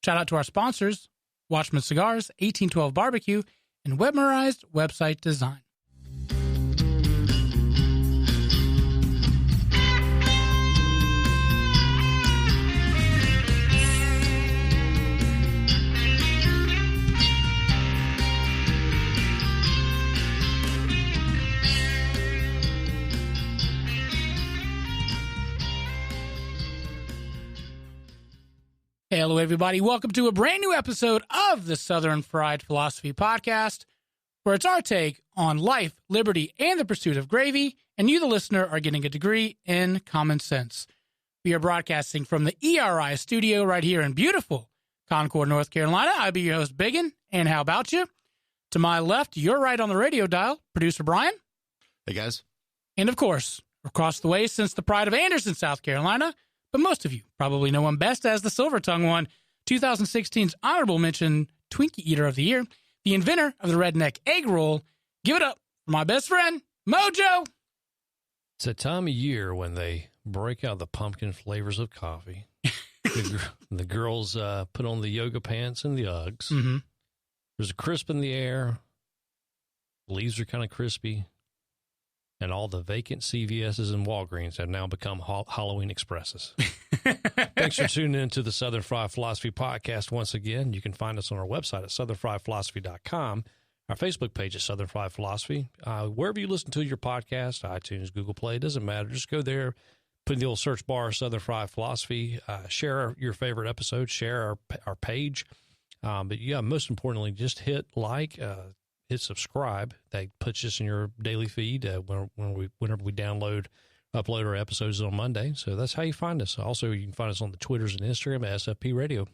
Shout out to our sponsors, Watchman Cigars, 1812 Barbecue, and Webmerized Website Design. Hello, everybody. Welcome to a brand new episode of the Southern Fried Philosophy Podcast, where it's our take on life, liberty, and the pursuit of gravy, and you, the listener, are getting a degree in common sense. We are broadcasting from the ERI studio right here in beautiful Concord, North Carolina. I'll be your host, Biggin, and how about you? To my left, you're right on the radio dial, producer Brian. Hey, guys. And, of course, across the way since the pride of Anderson, South Carolina, but most of you probably know him best as the Silver Tongue one, 2016's honorable mention Twinkie Eater of the Year, the inventor of the redneck egg roll. Give it up for my best friend, Mojo. It's a time of year when they break out the pumpkin flavors of coffee. The girls put on the yoga pants and the Uggs. Mm-hmm. There's a crisp in the air. Leaves are kind of crispy. And all the vacant CVS's and Walgreens have now become Halloween Expresses. Thanks for tuning in to the Southern Fried Philosophy Podcast once again. You can find us on our website at southernfriedphilosophy.com, our Facebook page is Southern Fried Philosophy. Wherever you listen to your podcast, iTunes, Google Play, it doesn't matter. Just go there, put in the old search bar, Southern Fried Philosophy, share your favorite episodes, share our page. But yeah, most importantly, just hit like, hit subscribe. That puts us in your daily feed whenever we upload our episodes on Monday. So that's how you find us. Also, you can find us on the Twitters and Instagram at SFP Radio.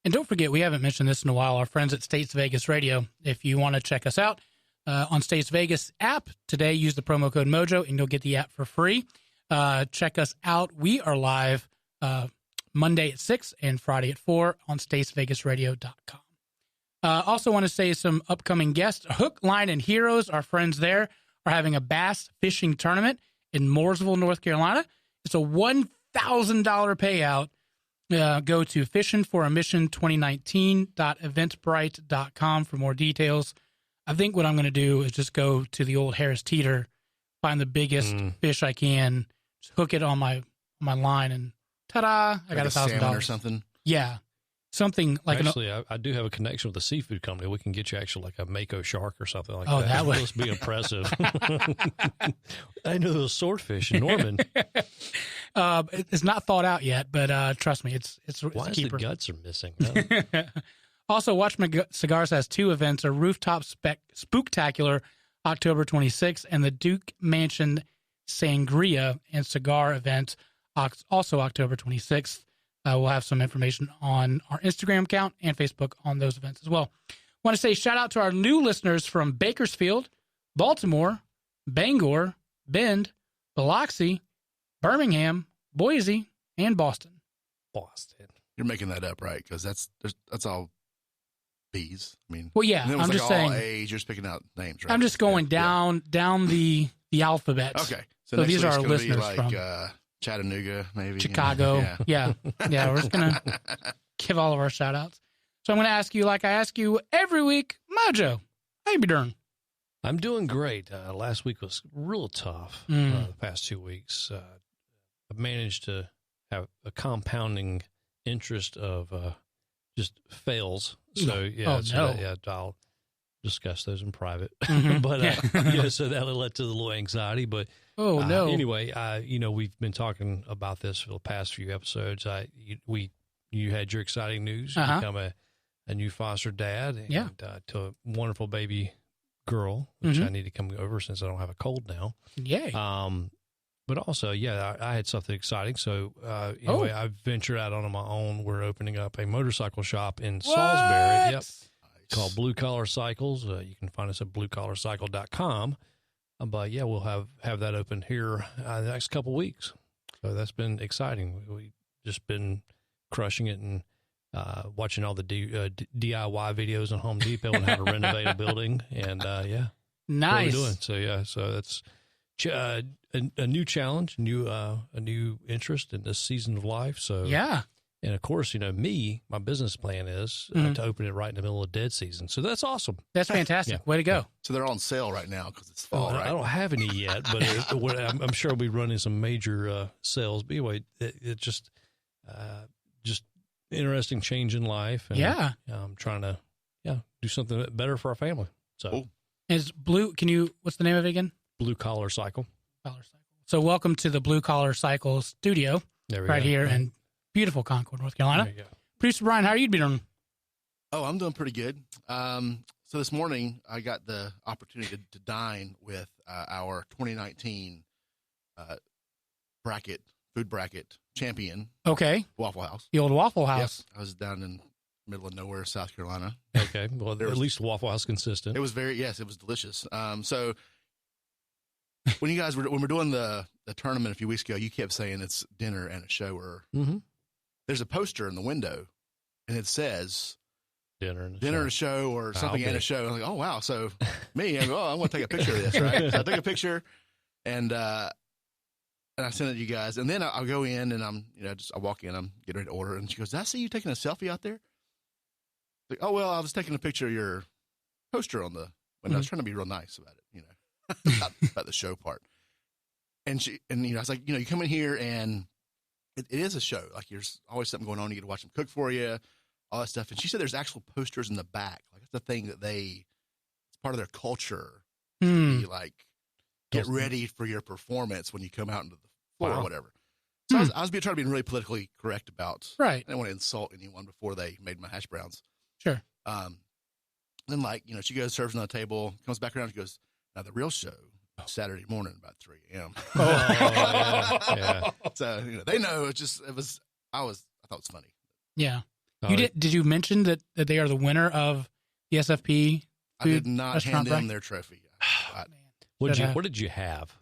And don't forget, we haven't mentioned this in a while, our friends at States Vegas Radio. If you want to check us out on States Vegas app today, use the promo code Mojo and you'll get the app for free. Check us out. We are live Monday at 6 and Friday at 4 on statesvegasradio.com. Also want to say some upcoming guests. Hook, Line, and Heroes, our friends there, are having a bass fishing tournament in Mooresville, North Carolina. It's a $1,000 payout. Go to fishingforamission2019.eventbrite.com for more details. I think what I'm going to do is just go to the old Harris Teeter, find the biggest fish I can, just hook it on my line, and ta-da! I got $1,000 or something. Yeah. Something like actually, I do have a connection with a seafood company. We can get you actually like a mako shark or something like that. Oh, that would be impressive. I know those swordfish in Norman. It's not thought out yet, but trust me, it's why a keeper. The guts are missing? Also, Watchman Cigars has two events: a rooftop spooktacular October 26th, and the Duke Mansion Sangria and Cigar event also October 26th. We'll have some information on our Instagram account and Facebook on those events as well. Want to say shout out to our new listeners from Bakersfield, Baltimore, Bangor, Bend, Biloxi, Birmingham, Boise, and Boston. You're making that up, right? Because that's all B's. I mean, well, yeah, I'm just saying. A's, you're just picking out names, right? I'm just going down the alphabet. Okay, so these are our listeners from Chattanooga, maybe Chicago. Yeah. We're just gonna give all of our shout outs. So I'm gonna ask you, like I ask you every week, Mojo, how you be doing? I'm doing great. Last week was real tough. The past 2 weeks, I've managed to have a compounding interest of just fails. So I'll discuss those in private. But so that led to the little anxiety. But anyway, we've been talking about this for the past few episodes. You had your exciting news. You become a new foster dad, and to a wonderful baby girl, which I need to come over since I don't have a cold now. Yay! But also, I had something exciting. So anyway, I ventured out on my own. We're opening up a motorcycle shop in Salisbury. Yep. Called Blue Collar Cycles. You can find us at bluecollarcycle.com. But yeah, we'll have that open here the next couple of weeks. So that's been exciting. We've just been crushing it and watching all the DIY videos on Home Depot and how to renovate a building. And nice. What we're doing. So that's a new challenge, a new interest in this season of life. So And of course, my business plan is to open it right in the middle of dead season. So that's awesome. That's fantastic. Way to go. So they're on sale right now because it's fall, right? I don't have any yet, but I'm sure we'll be running some major sales. But anyway, it just interesting change in life. And, I'm trying to do something better for our family. So cool. Is Blue, what's the name of it again? Blue Collar Cycle. So welcome to the Blue Collar Cycle studio here in beautiful Concord, North Carolina. There you go. Producer Brian, how are you doing? Oh, I'm doing pretty good. So this morning I got the opportunity to dine with our 2019 food bracket champion. Okay. Waffle House. The old Waffle House. Yes, I was down in middle of nowhere, South Carolina. Okay. Well, at least Waffle House consistent. It was it was delicious. So when you guys when we're doing the tournament a few weeks ago, you kept saying it's dinner and a show, or there's a poster in the window and it says dinner and a show or something and a show. I'm like, oh wow. So I want to take a picture of this, right? So I took a picture and I sent it to you guys, and then I'll go in and I walk in, I'm getting ready to order, and she goes, did I see you taking a selfie out there? Like, oh, well, I was taking a picture of your poster on the window. I was trying to be real nice about it, about the show part. And I was like, you come in here and it is a show. Like there's always something going on. You get to watch them cook for you, all that stuff. And she said there's actual posters in the back. Like it's the thing that it's part of their culture to be like, get ready for your performance when you come out into the floor or whatever. So I was trying to be really politically correct about, right. I didn't want to insult anyone before they made my hash browns. Sure. Then she goes, serves on the table, comes back around, she goes, now the real show, Saturday morning about 3 a.m. Yeah. So, they know I thought it was funny. Yeah. Did you mention that they are the winner of the SFP? I did not hand them their trophy. What did you have?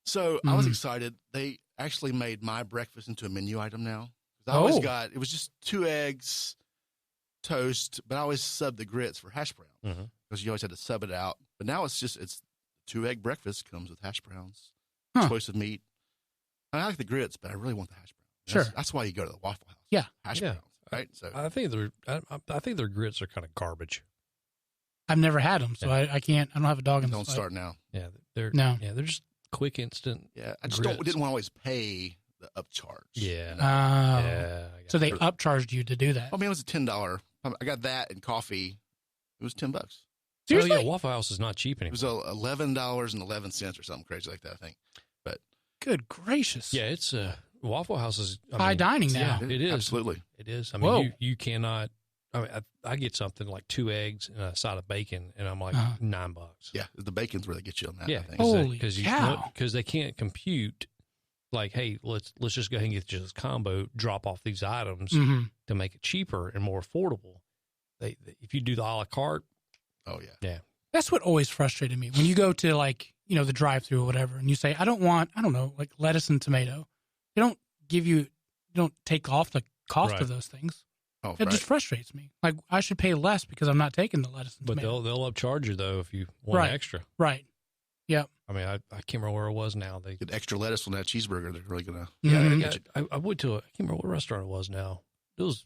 So I was excited. They actually made my breakfast into a menu item now. I always it was just 2 eggs, toast, but I always subbed the grits for hash browns because you always had to sub it out. But now it's 2-egg breakfast comes with hash browns, choice of meat. I like the grits, but I really want the hash browns. Sure. That's why you go to the Waffle House. Yeah. Hash browns, right? So I think their grits are kind of garbage. I've never had them, so I can't. I don't have a dog in the fight. Don't start now. Yeah, they're just quick, instant. Yeah, I just didn't want to always pay the upcharge. Yeah. So they upcharged you to do that. I mean, it was a $10. I got that and coffee. It was $10. Seriously? Oh, yeah, Waffle House is not cheap anymore. It was $11.11 or something crazy like that, I think. But good gracious. Yeah, it's Waffle House is high dining now. Yeah, it is. Absolutely. It is. I mean, you cannot. I mean, I get something like 2 eggs and a side of bacon, and I'm like $9. Yeah, the bacon's where they get you on that. Yeah, I think. Holy cow! Because they can't compute. Like, hey, let's just go ahead and get you this combo. Drop off these items to make it cheaper and more affordable. If you do the a la carte, yeah. That's what always frustrated me when you go to the drive-thru or whatever, and you say, I don't know, like lettuce and tomato. They don't don't take off the cost of those things. Oh, it just frustrates me. Like I should pay less because I'm not taking the lettuce and tomato. But they'll upcharge you though if you want extra. Right. Yeah. I mean, I can't remember where it was now. They get extra lettuce on that cheeseburger. They're really gonna. I went to I can't remember what restaurant it was now. It was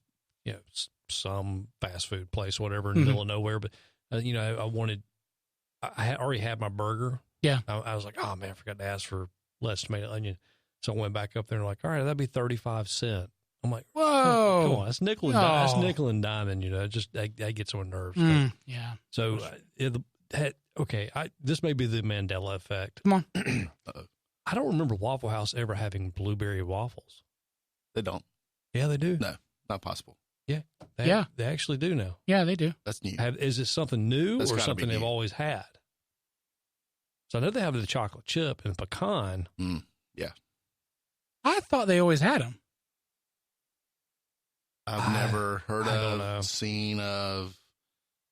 some fast food place, whatever, in the middle of nowhere. But I had already had my burger. Yeah. I was like, oh man, I forgot to ask for lettuce, tomato, onion. So I went back up there and like, all right, that'd be 35 cents. I'm like, whoa, come on, that's nickel and diming. Just that gets on nerves. Yeah. So this may be the Mandela effect. Come on. I don't remember Waffle House ever having blueberry waffles. They don't. Yeah, they do. No, not possible. Yeah. They actually do now. Yeah, they do. That's new. Is it something new or something they've always had? So I know they have the chocolate chip and pecan. Yeah. I thought they always had them. I've never heard of, seen of.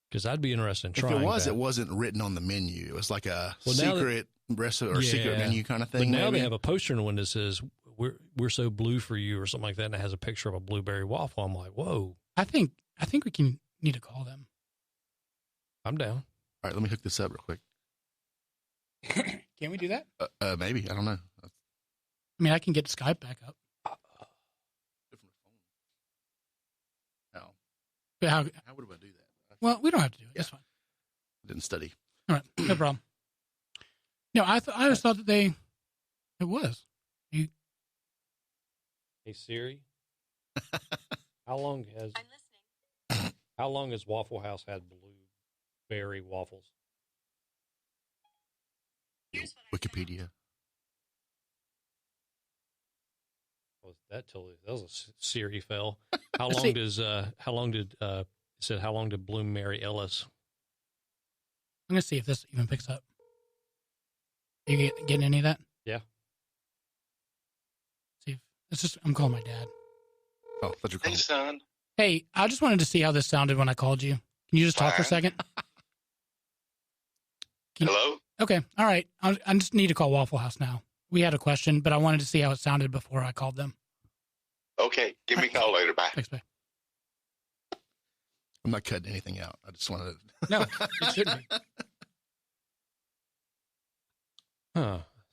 Because I'd be interested in trying. If it was, it wasn't written on the menu. It was like a secret recipe or secret menu kind of thing. But now they have a poster in the window that says, we're so blue for you or something like that, and it has a picture of a blueberry waffle. I'm like, whoa. I think we need to call them. I'm down. All right, let me hook this up real quick. Can we do that? Maybe. I don't know. I mean, I can get Skype back up. But How would I do that? well, we don't have to do it. Yeah. That's fine. Didn't study. All right, no problem. No, I always thought that it was. Hey Siri, how long has Waffle House had blueberry waffles? Wikipedia. That was a Siri fail. How long did it said how long did Bloom marry Ellis? I'm gonna see if this even picks up. Are you getting any of that? Yeah. See if it's just I'm calling my dad. Oh, that's your call. Hey, son. Hey, I just wanted to see how this sounded when I called you. Can you just talk for a second? Hello? Okay. All right. I just need to call Waffle House now. We had a question, but I wanted to see how it sounded before I called them. Okay. Give me a call later. Bye. Thanks, bye. I'm not cutting anything out. I just wanted to. No, it shouldn't be.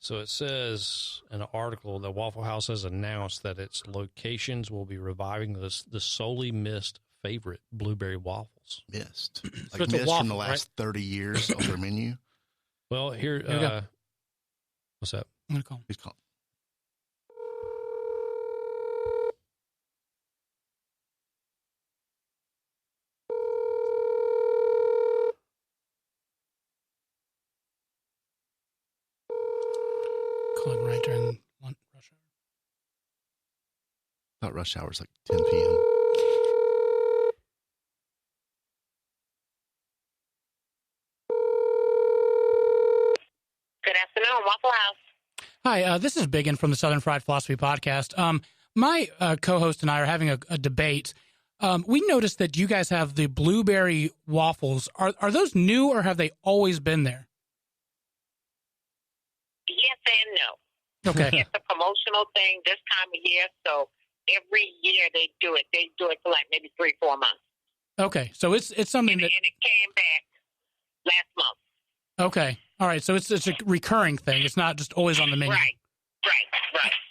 So it says in an article that Waffle House has announced that its locations will be reviving the solely missed favorite blueberry waffles. Missed. So Like it's a missed waffle, from the last 30 years of their menu. Well, Here we go. What's that? I'm going to call him. He's calling. Calling right during rush hour. Not rush hours, like 10 p.m. Good afternoon, Waffle House. Hi, this is Biggin from the Southern Fried Philosophy Podcast. My co-host and I are having a debate. We noticed that you guys have the blueberry waffles. Are those new or have they always been there? Yes and no. Okay. It's a promotional thing this time of year, so every year they do it. They do it for like maybe 3-4 months. Okay, so it's something And that. it came back last month. Okay, all right. So it's a recurring thing. It's not just always on the menu. Right.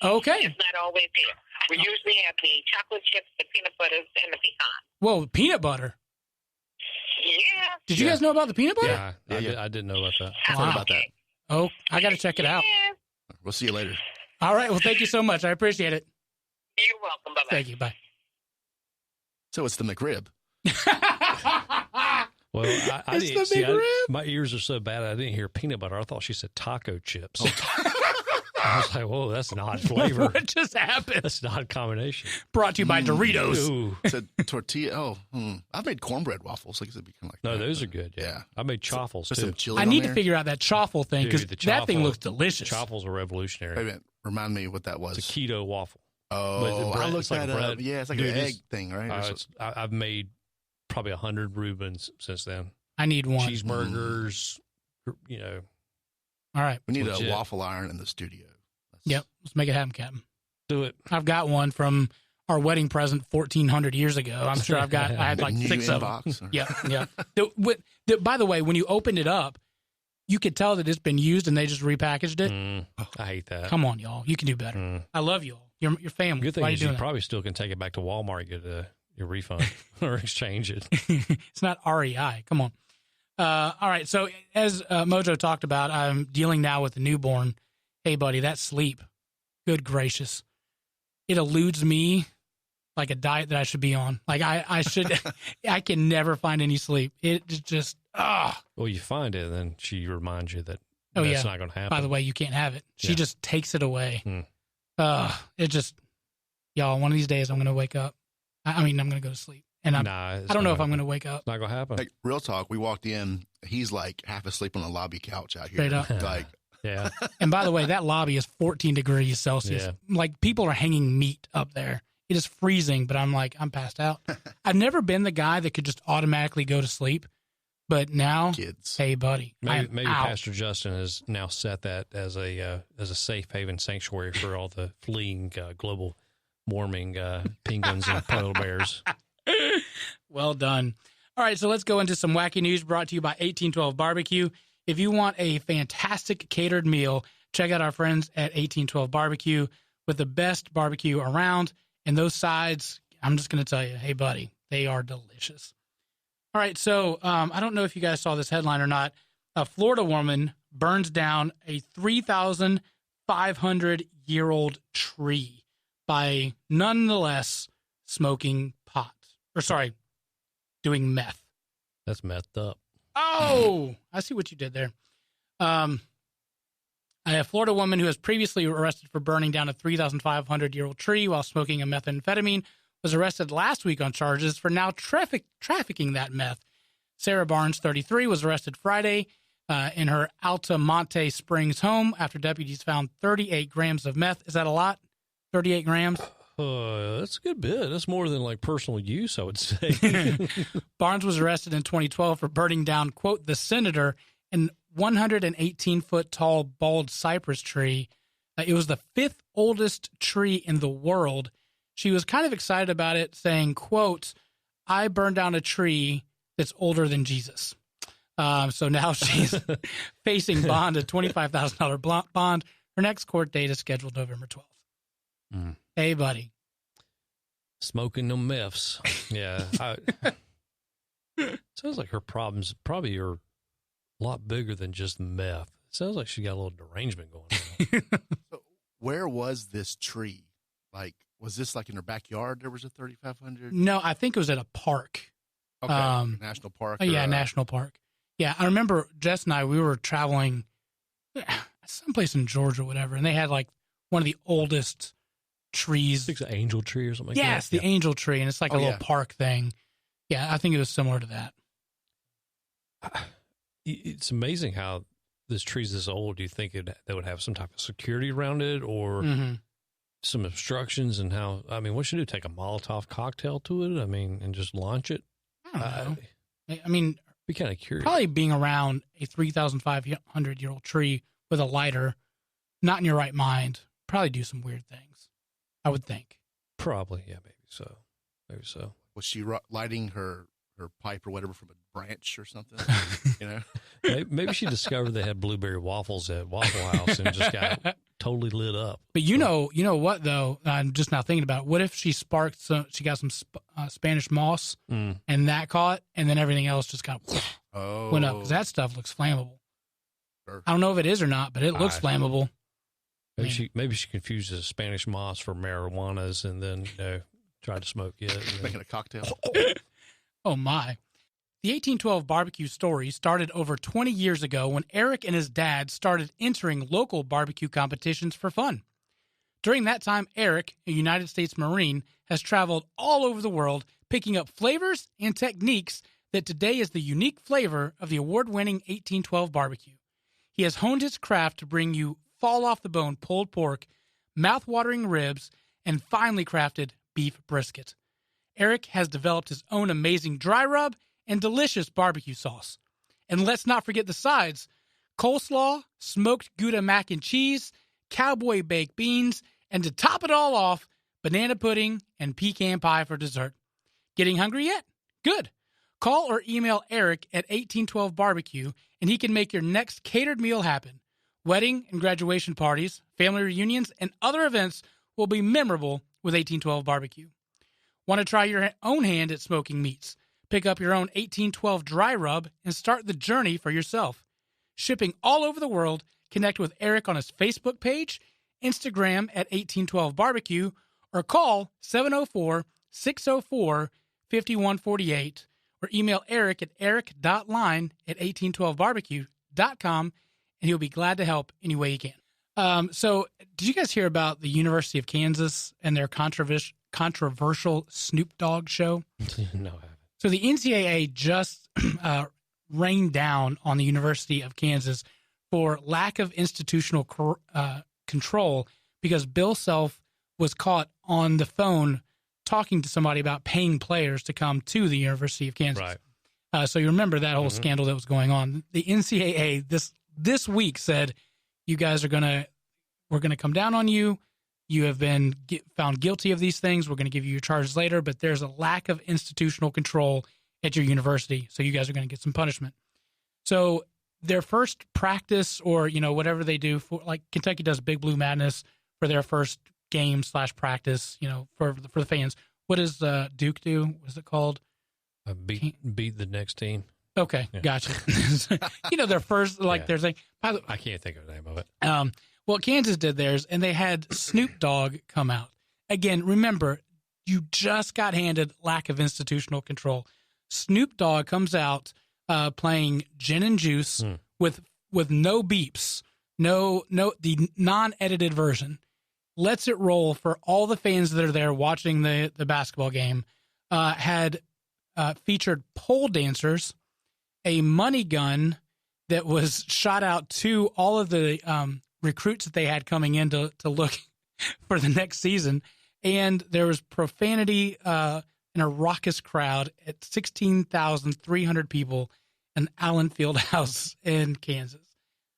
Okay. It's not always here. We usually have the chocolate chips, the peanut butters, and the pecan. Whoa, peanut butter. Yeah. Did you guys know about the peanut butter? Yeah, I didn't know about that. I've heard about that. Oh, I got to check it out. Yeah. We'll see you later. All right. Well, thank you so much. I appreciate it. You're welcome. Bye-bye. Thank you. Bye. So it's the McRib. Well, I It's didn't the see. big rib. My ears are so bad. I didn't hear peanut butter. I thought she said taco chips. Oh. I was like, "Whoa, that's an odd flavor. What just happened? That's an odd combination." Brought to you by Doritos. Ooh. It's a tortilla. I've made cornbread waffles. Like, it'd be kind of like No, that. those are good. Yeah, I made chaffles Put too. some chili I on need to there. figure out that chaffle thing because Dude, the that thing chaffle- looks delicious. Chaffles are revolutionary. Wait a minute. Remind me what that was. It's a keto waffle. Oh, But I it's looked like that bread. up. Yeah, it's like Dude, an it's- egg thing, right? Or I've made probably 100 Reubens since then. I need one. Cheeseburgers, you know. All right. we need legit. a waffle iron in the studio. Yep. Let's make it happen, Captain. Do it. I've got one from our wedding present 1,400 years ago. I'm sure I had like New 6 of them. inbox, or- Yeah. By the way, when you opened it up, you could tell that it's been used and they just repackaged it. I hate that. Come on, y'all. You can do better. I love you all. Your family. Good thing Why are you is you doing probably still can take it back to Walmart and get your refund or exchange it. that? It's not REI. Come on. All right. So as Mojo talked about, I'm dealing now with a newborn. Hey, buddy, that sleep. Good gracious. It eludes me like a diet that I should be on. Like I should, I can never find any sleep. It just, Well, you find it, and then she reminds you that Oh, that's yeah. not going to happen. By the way, you can't have it. She Yeah. just takes it away. Hmm. It just, y'all, one of these days I'm going to wake up. I mean, I'm going to go to sleep. And I don't know if I'm going to wake up. It's not going to happen. Like, real talk, we walked in. He's like half asleep on the lobby couch out here. Straight up. Like, Yeah. And by the way, that lobby is 14 degrees Celsius. Yeah. Like, people are hanging meat up there. It is freezing, but I'm like, I'm passed out. I've never been the guy that could just automatically go to sleep. But now, kids. hey, buddy, Maybe out. Pastor Justin has now set that as a safe haven sanctuary for all the fleeing global warming penguins and polar bears. Well done. All right, so let's go into some wacky news brought to you by 1812 Barbecue. If you want a fantastic catered meal, check out our friends at 1812 Barbecue with the best barbecue around. And those sides, I'm just going to tell you, hey, buddy, They are delicious. All right, so I don't know if you guys saw this headline or not. A Florida woman burns down a 3,500-year-old tree by nonetheless smoking pot. Or sorry, doing meth. That's methed up. Oh, I see what you did there. A Florida woman who was previously arrested for burning down a 3,500-year-old tree while smoking a methamphetamine was arrested last week on charges for now trafficking that meth. Sarah Barnes, 33, was arrested Friday in her Altamonte Springs home after deputies found 38 grams of meth. Is that a lot? 38 grams? That's a good bit. That's more than like personal use, I would say. Barnes was arrested in 2012 for burning down, quote, the Senator, an 118-foot tall bald cypress tree. It was the 5th oldest tree in the world. She was kind of excited about it, saying, quote, I burned down a tree that's older than Jesus. So now she's facing bond, a $25,000 bond. Her next court date is scheduled November 12th. Mm. Hey, buddy. Smoking no meths. Yeah. Sounds like her problems probably are a lot bigger than just meth. It sounds like she got a little derangement going on. So where was this tree? Like, was this like in her backyard? There was a 3,500? No, I think it was at a park. Okay, national park. Yeah, national park. Yeah, I remember Jess and I, we were traveling someplace in Georgia or whatever, and they had like one of the oldest trees. I think it's an angel tree or something like that. Yes, the angel tree, and it's like a little park thing. Yeah, I think it was similar to that. It's amazing how this tree's this old. Do you think they would have some type of security around it or some obstructions? And how, I mean, what should you do? Take a Molotov cocktail to it? I mean, and just launch it? I don't know. I mean, be kind of curious. Probably being around a 3,500-year-old tree with a lighter, not in your right mind, probably do some weird things, I would think. Probably, yeah, maybe so. Maybe so. Was she lighting her pipe or whatever from a branch or something? You know, maybe she discovered they had blueberry waffles at Waffle House and just got totally lit up. But you know what though? I'm just now thinking about it. What if she sparked some? She got some Spanish moss, and that caught, and then everything else just kind of went up because that stuff looks flammable. Sure. I don't know if it is or not, but it looks flammable. Maybe she confuses Spanish moss for marijuanas, and then tried to smoke it. Making a cocktail. Oh, my. The 1812 barbecue story started over 20 years ago when Eric and his dad started entering local barbecue competitions for fun. During that time, Eric, a United States Marine, has traveled all over the world picking up flavors and techniques that today is the unique flavor of the award-winning 1812 barbecue. He has honed his craft to bring you fall-off-the-bone pulled pork, mouth-watering ribs, and finely crafted beef brisket. Eric has developed his own amazing dry rub and delicious barbecue sauce. And let's not forget the sides: coleslaw, smoked Gouda mac and cheese, cowboy baked beans, and to top it all off, banana pudding and pecan pie for dessert. Getting hungry yet? Good. Call or email Eric at 1812barbecue and he can make your next catered meal happen. Wedding and graduation parties, family reunions, and other events will be memorable with 1812 barbecue. Want to try your own hand at smoking meats? Pick up your own 1812 dry rub and start the journey for yourself. Shipping all over the world, connect with Eric on his Facebook page, Instagram at 1812 barbecue, or call 704-604-5148, or email Eric at eric.line@1812barbecue.com, and he'll be glad to help any way he can. So did you guys hear about the University of Kansas and their controversial Snoop Dogg show? No, I haven't. So the NCAA just rained down on the University of Kansas for lack of institutional control because Bill Self was caught on the phone talking to somebody about paying players to come to the University of Kansas. Right. So you remember that whole scandal that was going on. The NCAA this week said, you guys we're going to come down on you. You have been found guilty of these things. We're going to give you your charges later, but there's a lack of institutional control at your university, so you guys are going to get some punishment. So their first practice, or whatever they do for, like Kentucky does Big Blue Madness for their first game /practice, for the fans, what does Duke do? What is it called? Beat the next team. Okay, yeah. Gotcha. Their first, there's like, I can't think of the name of it. Well, Kansas did theirs, and they had Snoop Dogg come out. Again, remember, you just got handed lack of institutional control. Snoop Dogg comes out playing Gin and Juice with no beeps, the non-edited version. Lets it roll for all the fans that are there watching the basketball game. Had featured pole dancers, a money gun that was shot out to all of the recruits that they had coming in to look for the next season. And there was profanity in a raucous crowd at 16,300 people in Allen Fieldhouse in Kansas.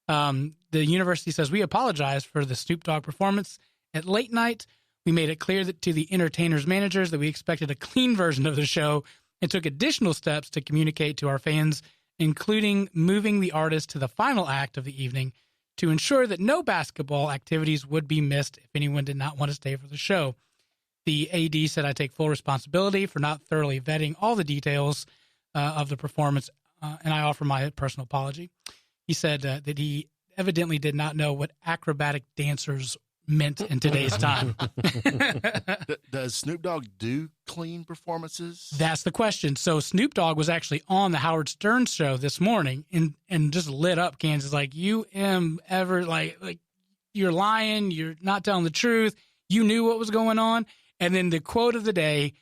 The university says, we apologize for the Snoop Dogg performance at late night. We made it clear to the entertainers' managers that we expected a clean version of the show and took additional steps to communicate to our fans, including moving the artist to the final act of the evening to ensure that no basketball activities would be missed if anyone did not want to stay for the show. The AD said, I take full responsibility for not thoroughly vetting all the details of the performance, and I offer my personal apology. He said that he evidently did not know what acrobatic dancers meant in today's time. Does Snoop Dogg do clean performances? That's the question. So Snoop Dogg was actually on the Howard Stern show this morning and just lit up Kansas like, you you're lying, you're not telling the truth, you knew what was going on. And then the quote of the day,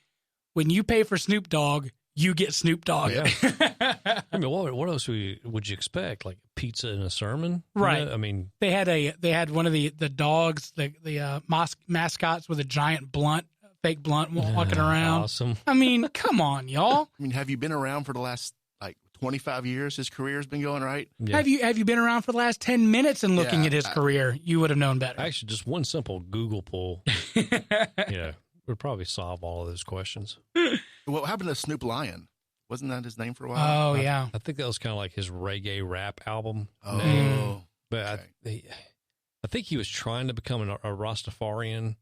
when you pay for Snoop Dogg, you get Snoop Dogg. Yeah. I mean, what else would you expect? Like pizza and a sermon? Right. I mean, they had one of the dogs, the mascots with a giant fake blunt walking around. Awesome. I mean, come on, y'all. I mean, have you been around for the last 25 years? His career's been going, right? Yeah. Have you been around for the last 10 minutes and looking at his career? You would have known better. Actually, just one simple Google pull. Would probably solve all of those questions. What happened to Snoop Lion? Wasn't that his name for a while? Oh, yeah. I think that was kind of like his reggae rap album. Oh. Name. But okay. I think he was trying to become a Rastafarian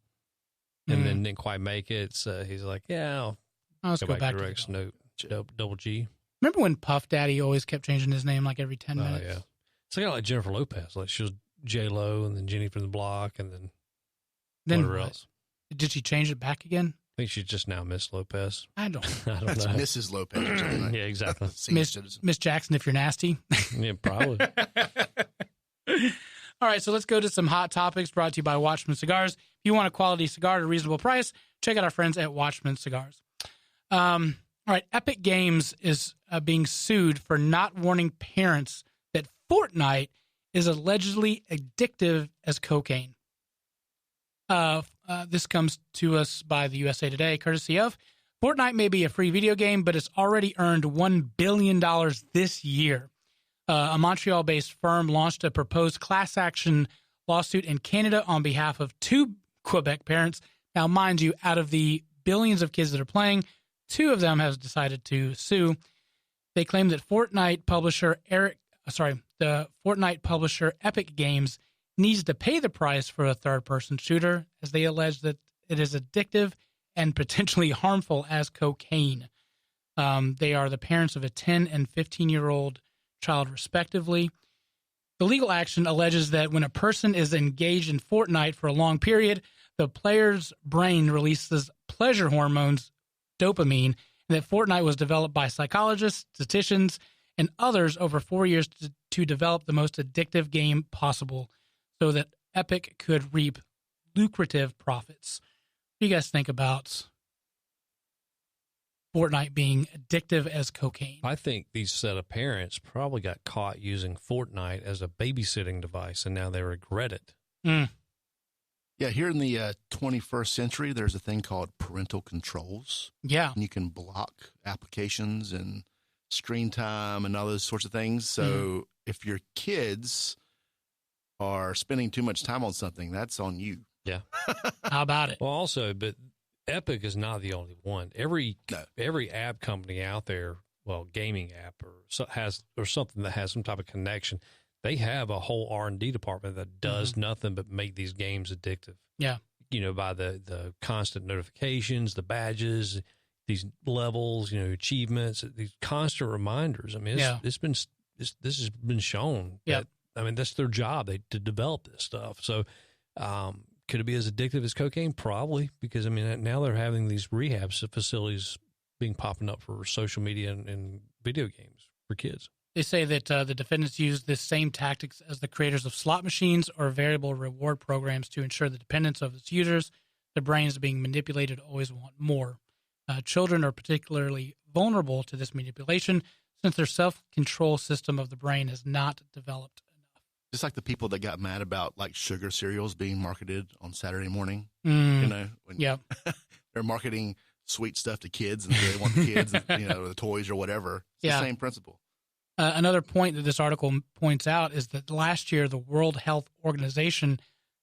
and then didn't quite make it. So he's like, I'll go back to Snoop, Double G. Remember when Puff Daddy always kept changing his name like every 10 minutes? Yeah. It's kind of like Jennifer Lopez. Like she was J-Lo and then Jenny from the Block and then whatever else. Did she change it back again? I think she's just now Miss Lopez. I don't know. That's Mrs. Lopez or something. Like. Yeah, exactly. Miss Jackson, if you're nasty. Yeah, probably. All right, so let's go to some hot topics brought to you by Watchman Cigars. If you want a quality cigar at a reasonable price, check out our friends at Watchman Cigars. All right, Epic Games is being sued for not warning parents that Fortnite is allegedly addictive as cocaine. This comes to us by the USA Today, courtesy of Fortnite may be a free video game, but it's already earned $1 billion this year. A Montreal-based firm launched a proposed class action lawsuit in Canada on behalf of 2 Quebec parents. Now, mind you, out of the billions of kids that are playing, 2 of them have decided to sue. They claim that Fortnite publisher Epic Games needs to pay the price for a third-person shooter, as they allege that it is addictive and potentially harmful as cocaine. They are the parents of a 10 and 15-year-old child, respectively. The legal action alleges that when a person is engaged in Fortnite for a long period, the player's brain releases pleasure hormones, dopamine, and that Fortnite was developed by psychologists, statisticians, and others over 4 years to develop the most addictive game possible, so that Epic could reap lucrative profits. What do you guys think about Fortnite being addictive as cocaine? I think these set of parents probably got caught using Fortnite as a babysitting device, and now they regret it. Yeah, here in the 21st century, there's a thing called parental controls. Yeah. And you can block applications and screen time and all those sorts of things. So if your kids are spending too much time on something, that's on you. Yeah. How about it? Well, also, but Epic is not the only one. Every app company out there, well, gaming app or something that has some type of connection, they have a whole R&D department that does nothing but make these games addictive. Yeah. by the constant notifications, the badges, these levels, achievements, these constant reminders. I mean, this has been shown that, that's their job, to develop this stuff. So, could it be as addictive as cocaine? Probably, because now they're having these rehab facilities being popping up for social media and video games for kids. They say that the defendants use the same tactics as the creators of slot machines or variable reward programs to ensure the dependence of its users. Their brains being manipulated to always want more. Children are particularly vulnerable to this manipulation since their self-control system of the brain has not developed enough. Just like the people that got mad about like sugar cereals being marketed on Saturday morning, when they're marketing sweet stuff to kids and they want the kids, the toys or whatever. It's the same principle. Another point that this article points out is that last year, the World Health Organization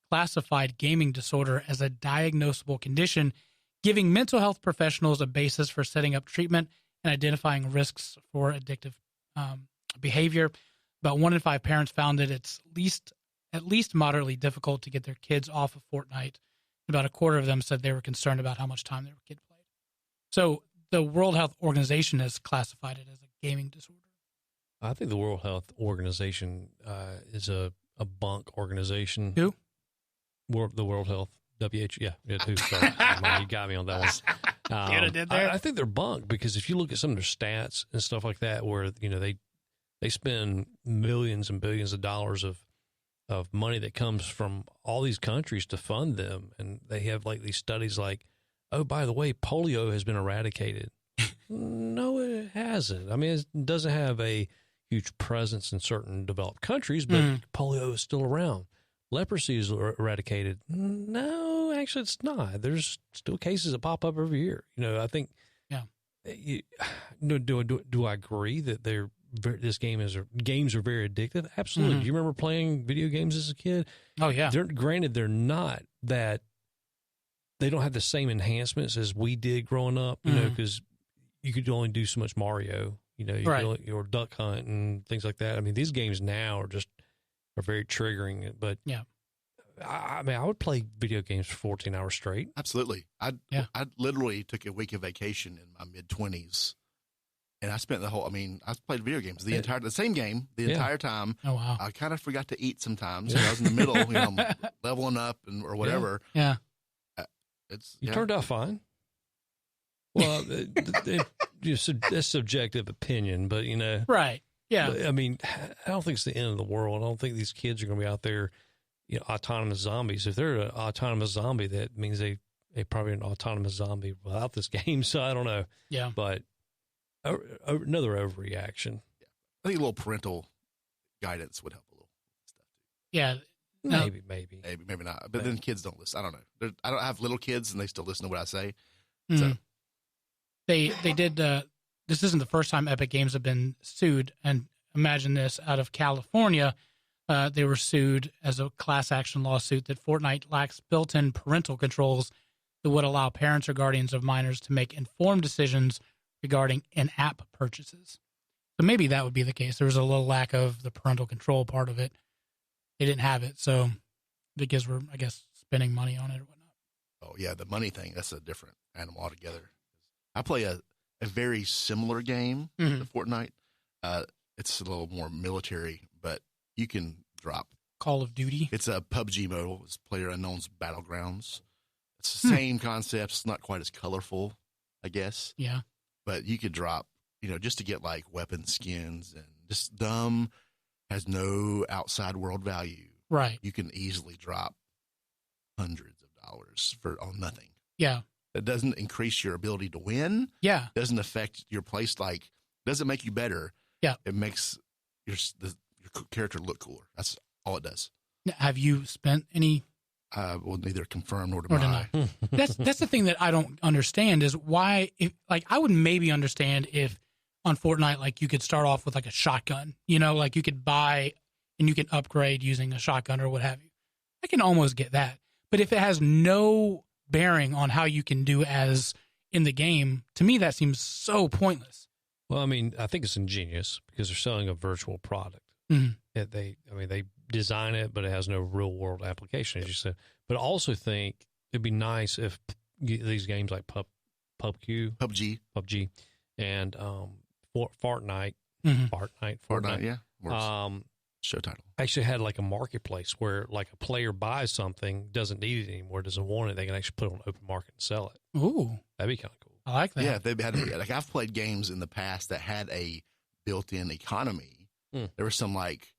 classified gaming disorder as a diagnosable condition, giving mental health professionals a basis for setting up treatment and identifying risks for addictive behavior. About 1 in 5 parents found that it's at least moderately difficult to get their kids off of Fortnite. About a quarter of them said they were concerned about how much time their kid played. So the World Health Organization has classified it as a gaming disorder. I think the World Health Organization is a bunk organization. Who? The World Health, WHO. Yeah, who? Sorry. You got me on that one. I think they're bunk because if you look at some of their stats and stuff like that, where they spend millions and billions of dollars of money that comes from all these countries to fund them, and they have like these studies like, oh, by the way, polio has been eradicated. No, it hasn't. It doesn't have a huge presence in certain developed countries, but polio is still around. Leprosy is eradicated. No, actually, it's not. There's still cases that pop up every year. I think. Yeah. Do I agree that games are very addictive? Absolutely. Do you remember playing video games as a kid? Oh yeah. Granted, they're not that. They don't have the same enhancements as we did growing up. Because you could only do so much Mario. Or Duck Hunt and things like that. These games now are very triggering. But yeah, I would play video games for 14 hours straight. Absolutely. I literally took a week of vacation in my mid-20s, and I spent I played video games the same game the entire time. Oh wow! I kind of forgot to eat sometimes. I was in the middle, leveling up or whatever. Yeah. You turned out fine. Well, that's subjective opinion, but right? Yeah. But, I don't think it's the end of the world. I don't think these kids are going to be out there, autonomous zombies. If they're an autonomous zombie, that means they probably an autonomous zombie without this game. So I don't know. Yeah. But another overreaction. Yeah. I think a little parental guidance would help a little stuff too. Yeah. Maybe not. But then kids don't listen. I don't know. I don't have little kids, and they still listen to what I say. So. They did. This isn't the first time Epic Games have been sued, and imagine this: out of California, they were sued as a class action lawsuit that Fortnite lacks built-in parental controls that would allow parents or guardians of minors to make informed decisions regarding in-app purchases. So maybe that would be the case. There was a little lack of the parental control part of it. They didn't have it, so the kids were, I guess, spending money on it or whatnot. Oh yeah, the money thing—that's a different animal altogether. I play a very similar game to Fortnite. It's a little more military, but you can drop. Call of Duty? Mm-hmm. It's a PUBG mode. It's PlayerUnknown's Battlegrounds. It's the same concept. It's not quite as colorful, I guess. Yeah. But you could drop, just to get like weapon skins and just dumb, has no outside world value. Right. You can easily drop hundreds of dollars on nothing. Yeah. That doesn't increase your ability to win. Yeah. Doesn't affect your place. Doesn't make you better. Yeah. It makes your character look cooler. That's all it does. Have you spent any? Well, neither confirm nor deny. That's the thing that I don't understand is why. I would maybe understand if on Fortnite, you could start off with a shotgun. You could buy and you can upgrade using a shotgun or what have you. I can almost get that. But if it has no bearing on how you can do as in the game, to me that seems so pointless. Well, I think it's ingenious because they're selling a virtual product. They design it, but it has no real world application, as you said. But I also think it'd be nice if these games like PUBG, and Fartnight, Fortnite, yeah. Show title. Actually had like a marketplace where like a player buys something, doesn't need it anymore, doesn't want it, they can actually put it on open market and sell it. Ooh. That'd be kind of cool. I like that. Yeah, if they had like I've played games in the past that had a built-in economy. There was some like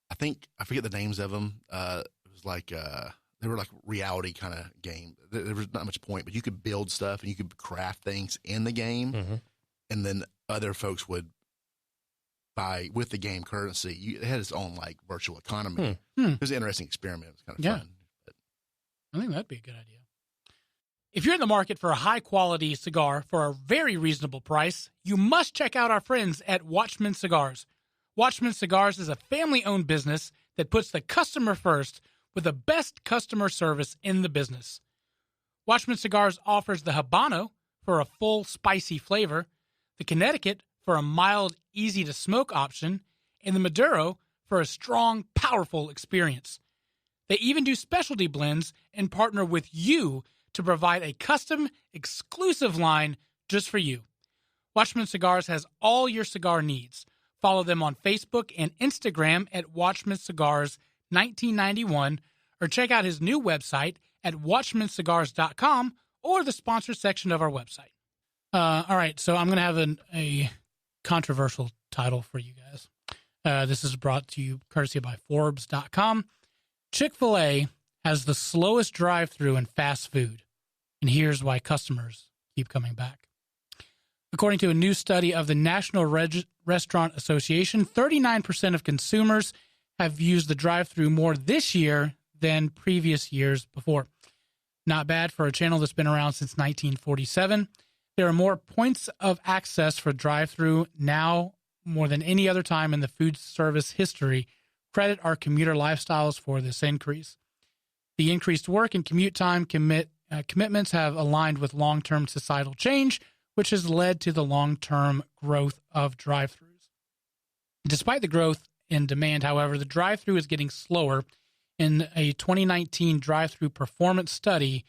I forget the names of them. It was like they were like reality kind of game. There was not much point, but you could build stuff and you could craft things in the game, and then other folks would buy with the game currency. It had its own like virtual economy. It was an interesting experiment. It was kind of fun. But I think that'd be a good idea. If you're in the market for a high-quality cigar for a very reasonable price, you must check out our friends at Watchman Cigars. Watchman Cigars is a family-owned business that puts the customer first with the best customer service in the business. Watchman Cigars offers the Habano for a full, spicy flavor, the Connecticut for a mild, easy-to-smoke option, and the Maduro for a strong, powerful experience. They even do specialty blends and partner with you to provide a custom, exclusive line just for you. Watchman Cigars has all your cigar needs. Follow them on Facebook and Instagram at Watchman Cigars 1991, or check out his new website at watchmancigars.com or the sponsor section of our website. All right, so I'm going to have a controversial title for you guys. This is brought to you courtesy by Forbes.com. Chick-fil-A has the slowest drive-thru in fast food, and here's why customers keep coming back. According to a new study of the National Restaurant Association, 39% of consumers have used the drive-thru more this year than previous years before. Not bad for a channel that's been around since 1947. There are more points of access for drive-thru now more than any other time in the food service history. Credit our commuter lifestyles for this increase. The increased work and commute time commitments have aligned with long-term societal change, which has led to the long-term growth of drive-thrus. Despite the growth in demand, however, the drive-thru is getting slower. In a 2019 drive-thru performance study,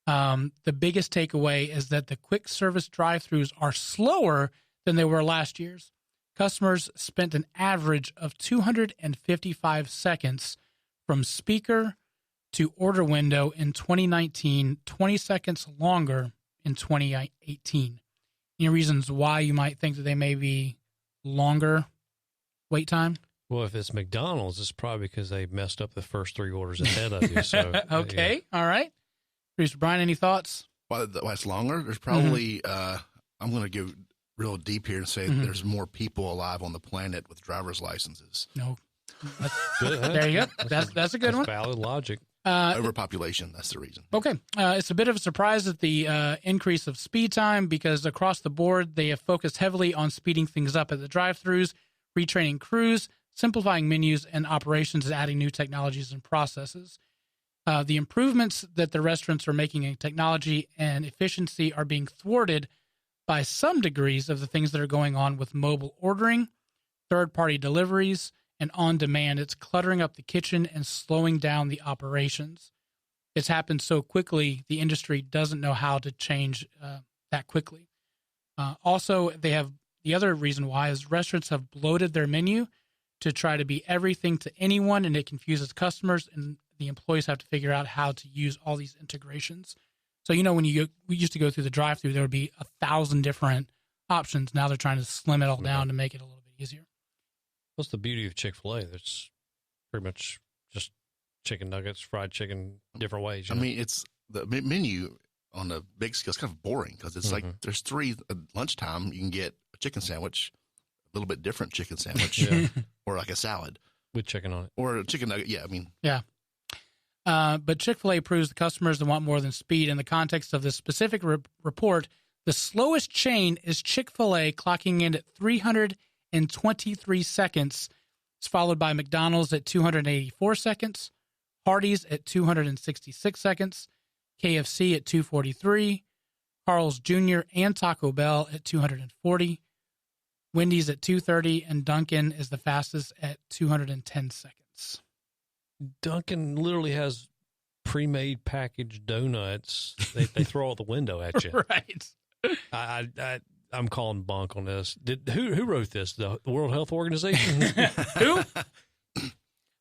the biggest takeaway is that the quick service drive-thrus are slower than they were last year's. Customers spent an average of 255 seconds from speaker to order window in 2019, 20 seconds longer in 2018. Any reasons why you might think that they may be longer wait time? Well, if it's McDonald's, it's probably because they messed up the first 3 orders ahead of you. So okay, yeah. All right. Producer Brian, any thoughts? Why it's longer? There's probably, I'm going to go real deep here and say there's more people alive on the planet with driver's licenses. No. There you go. That's a good one. Valid logic. Overpopulation, that's the reason. Okay. It's a bit of a surprise at the increase of speed time because across the board, they have focused heavily on speeding things up at the drive-thrus, retraining crews, simplifying menus and operations, and adding new technologies and processes. The improvements that the restaurants are making in technology and efficiency are being thwarted by some degrees of the things that are going on with mobile ordering, third-party deliveries, and on-demand. It's cluttering up the kitchen and slowing down the operations. It's happened so quickly, the industry doesn't know how to change that quickly. Also, they have the other reason why is restaurants have bloated their menu to try to be everything to anyone, and it confuses customers, and the employees have to figure out how to use all these integrations. So, when we used to go through the drive-thru, there would be 1,000 different options. Now they're trying to slim it all down to make it a little bit easier. What's the beauty of Chick-fil-A? That's pretty much just chicken nuggets, fried chicken, different ways. I mean, it's the menu on the big scale is kind of boring because it's like there's 3 at lunchtime. You can get a chicken sandwich, a little bit different chicken sandwich, or like a salad with chicken on it, or a chicken nugget. Yeah, I mean, yeah. But Chick-fil-A proves the customers that want more than speed. In the context of this specific report, the slowest chain is Chick-fil-A, clocking in at 323 seconds. It's followed by McDonald's at 284 seconds, Hardee's at 266 seconds, KFC at 243, Carl's Jr. and Taco Bell at 240, Wendy's at 230, and Dunkin' is the fastest at 210 seconds. Dunkin' literally has pre-made packaged donuts. They throw out the window at you. Right. I'm calling bunk on this. Who wrote this? The World Health Organization? Who?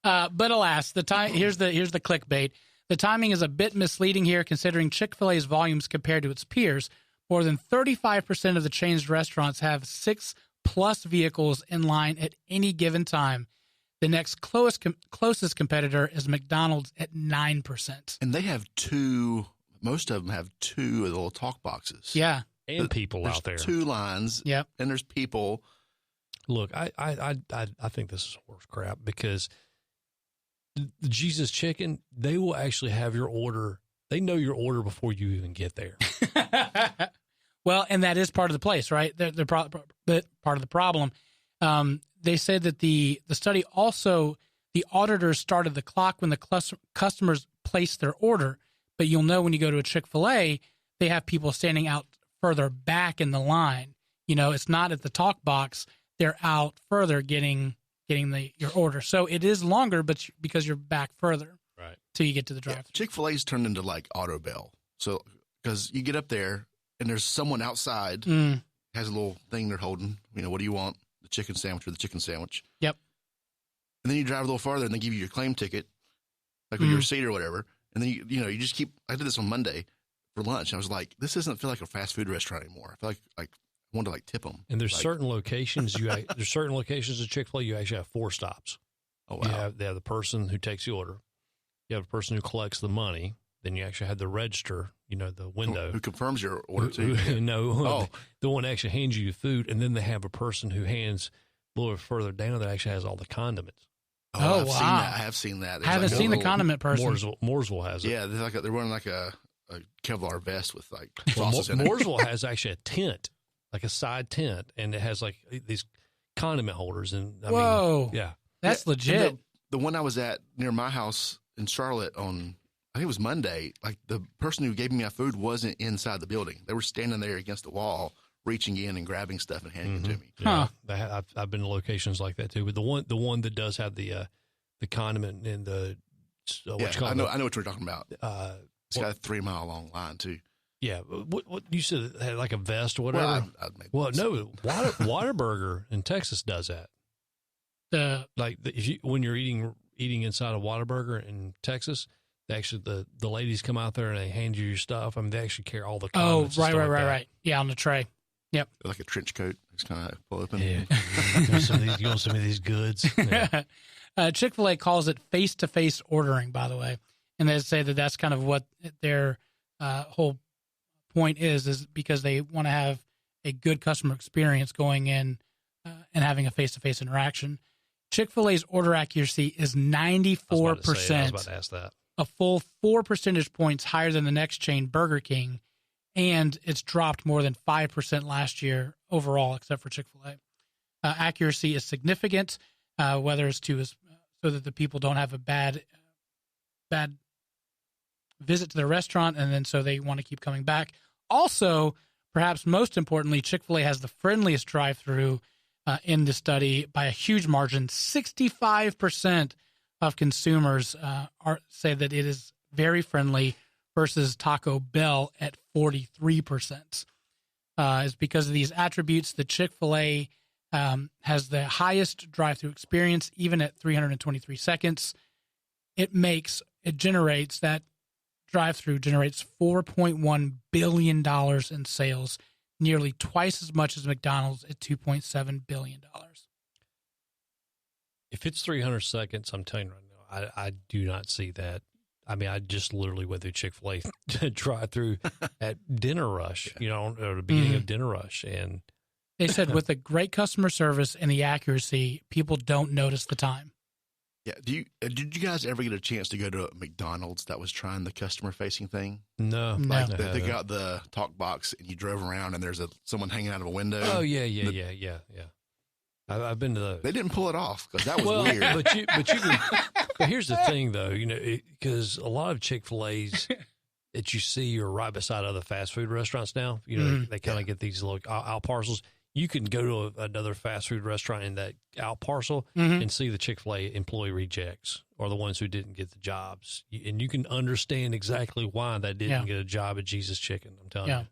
But alas, here's the clickbait. The timing is a bit misleading here, considering Chick-fil-A's volumes compared to its peers. More than 35% of the chain's restaurants have 6+ vehicles in line at any given time. The next closest competitor is McDonald's at 9%. And they have two. Most of them have two of the little talk boxes. Yeah, and people out there. 2 lines. Yep. And there's people. Look, I think this is horse crap because the Jesus Chicken, they will actually have your order. They know your order before you even get there. Well, and that is part of the place, right? They're part of the problem. They said that the study also, the auditors started the clock when the customers place their order. But you'll know when you go to a Chick-fil-A, they have people standing out further back in the line. You know, it's not at the talk box. They're out further getting your order. So it is longer, but because you're back further, right, till you get to the drive. Yeah, Chick-fil-A's turned into like Auto Bell. So because you get up there and there's someone outside has a little thing they're holding. You know, what do you want? The chicken sandwich or the chicken sandwich? Yep. And then you drive a little farther and they give you your claim ticket, like with your receipt or whatever. And then you just keep. I did this on Monday for lunch. And I was like, this doesn't feel like a fast food restaurant anymore. I feel like I want to tip them. And there's certain locations there's certain locations of Chick-fil-A you actually have 4 stops. Oh wow! They have the person who takes the order. You have a person who collects the money. Then you actually have the register. You know, the window who confirms your order too. The one that actually hands you the food, and then they have a person who hands a little further down that actually has all the condiments. Oh, wow! I have seen that. I haven't seen the condiment person. Mooresville has it. Yeah, they're wearing like a Kevlar vest with like sauces in it. Mooresville has actually a tent, like a side tent, and it has like these condiment holders. And I mean, yeah, that's legit. The one I was at near my house in Charlotte on, I think it was Monday. Like the person who gave me my food wasn't inside the building; they were standing there against the wall, reaching in and grabbing stuff and handing it to me. Yeah, I've been to locations like that too. But the one that does have the condiment and the I know what you're talking about. It's got a 3-mile long line too. Yeah, what you said it had like a vest or whatever. Well, no, Whataburger in Texas does that. When you're eating inside a Whataburger in Texas, they actually the ladies come out there and they hand you your stuff. I mean, they actually carry all the condiments. Oh, right. Yeah, on the tray. Yep. Like a trench coat. It's kind of pull open. Yeah. You want some of these goods? Yeah. Chick-fil-A calls it face-to-face ordering, by the way. And they say that that's kind of what their whole point is because they want to have a good customer experience going in and having a face-to-face interaction. Chick-fil-A's order accuracy is 94%. I was about to ask that. A full 4 percentage points higher than the next chain, Burger King. And it's dropped more than 5% last year overall, except for Chick-fil-A. Accuracy is significant, whether it's so that the people don't have a bad visit to the restaurant, and then so they want to keep coming back. Also, perhaps most importantly, Chick-fil-A has the friendliest drive-thru in the study by a huge margin. 65% of consumers say that it is very friendly, versus Taco Bell at 43%. It's because of these attributes that Chick-fil-A has the highest drive-thru experience, even at 323 seconds. That drive-thru generates $4.1 billion in sales, nearly twice as much as McDonald's at $2.7 billion. If it's 300 seconds, I'm telling you right now, I do not see that. I mean, I just literally went through Chick-fil-A drive-through at dinner rush, or the beginning of dinner rush. And they said with the great customer service and the accuracy, people don't notice the time. Yeah. Did you guys ever get a chance to go to a McDonald's that was trying the customer-facing thing? No. They got the talk box and you drove around and there's someone hanging out of a window. Oh, yeah. I've been to the. They didn't pull it off because that was weird. But here's the thing, though, because a lot of Chick-fil-A's that you see are right beside other fast food restaurants now. They kind of get these little out parcels. You can go to another fast food restaurant in that out parcel and see the Chick-fil-A employee rejects are the ones who didn't get the jobs. And you can understand exactly why they didn't get a job at Jesus Chicken. I'm telling you.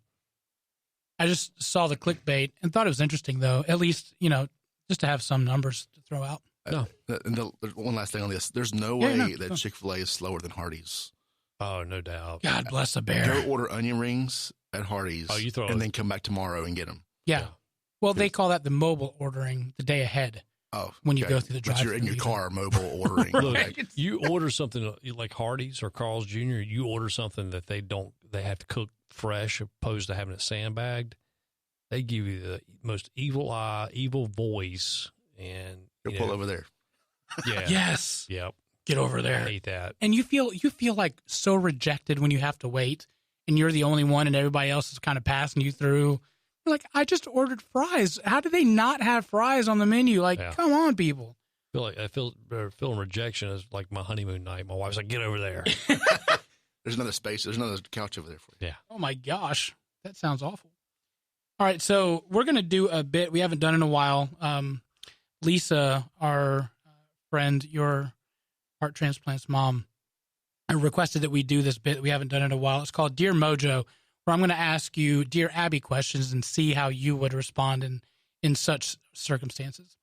I just saw the clickbait and thought it was interesting, though, at least, just to have some numbers to throw out. No. And one last thing on this. There's no way that Chick-fil-A is slower than Hardee's. Oh, no doubt. God bless the bear. Go order onion rings at Hardee's and then come back tomorrow and get them. Yeah. Well, they call that the mobile ordering the day ahead. Oh, when you go through the drive-thru. But you're in your car mobile ordering. Look, you order something like Hardee's or Carl's Jr., you order something that they have to cook fresh opposed to having it sandbagged. They give you the most evil eye, evil voice, and pull over there. Yeah. Yes. Yep. Get over there. I hate that. And you feel like so rejected when you have to wait and you're the only one and everybody else is kind of passing you through. You're like, I just ordered fries. How do they not have fries on the menu? Like, come on, people. I feel feeling rejection is like my honeymoon night. My wife's like, get over there. There's another space. There's another couch over there for you. Yeah. Oh my gosh. That sounds awful. All right. So we're going to do a bit we haven't done in a while. Lisa, our friend, your heart transplant's mom, requested that we do this bit we haven't done in a while. It's called Dear Mojo, where I'm going to ask you Dear Abby questions and see how you would respond in such circumstances.